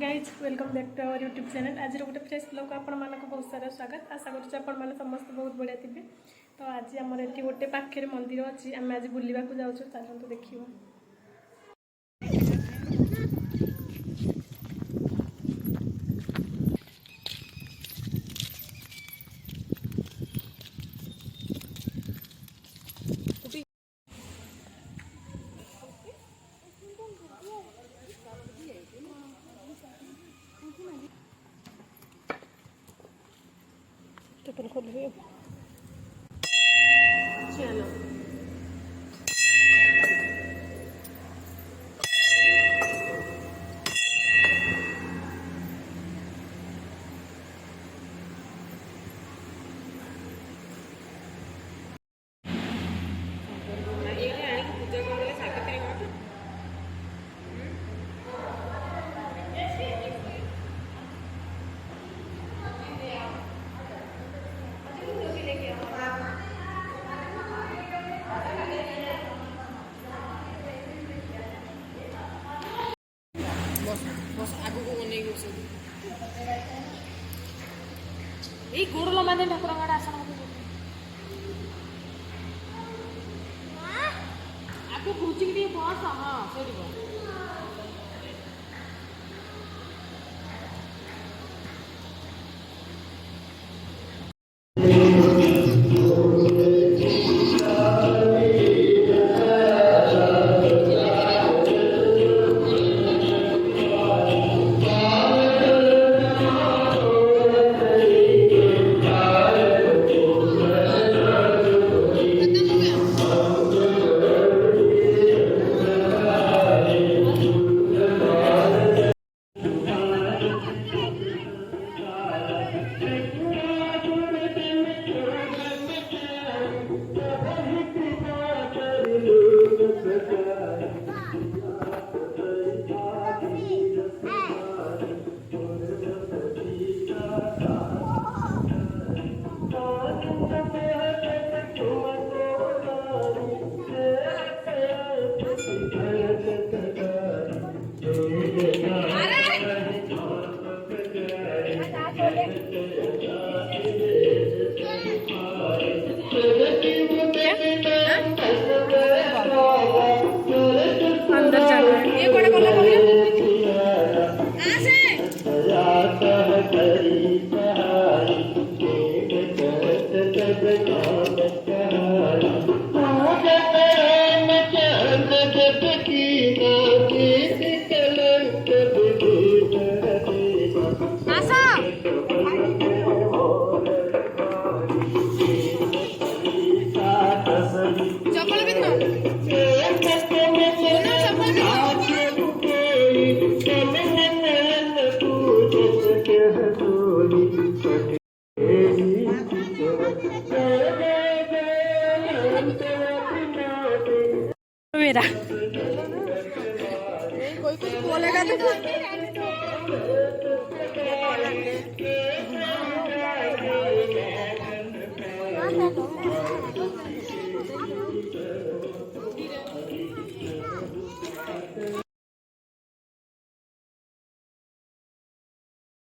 Guys welcome back to our YouTube channel. आज गोटे fresh blog आपण मानक बहुत सारा स्वागत। आशा करुँ आपण मैंने समस्त बहुत बढ़िया थे। तो आज आमर ये गोटे पाखे मंदिर अच्छी आम आज बुलवा जाऊँ चलते देखिए। खोल चलो এই গোড়লো মানে ঠাকুর আড়ে আসন আগে কোচিং দিয়ে বস হ্যাঁ সেটি বস अंदर जाना है ये बड़ा बोला मेरा कोई कुछ बोलेगा तो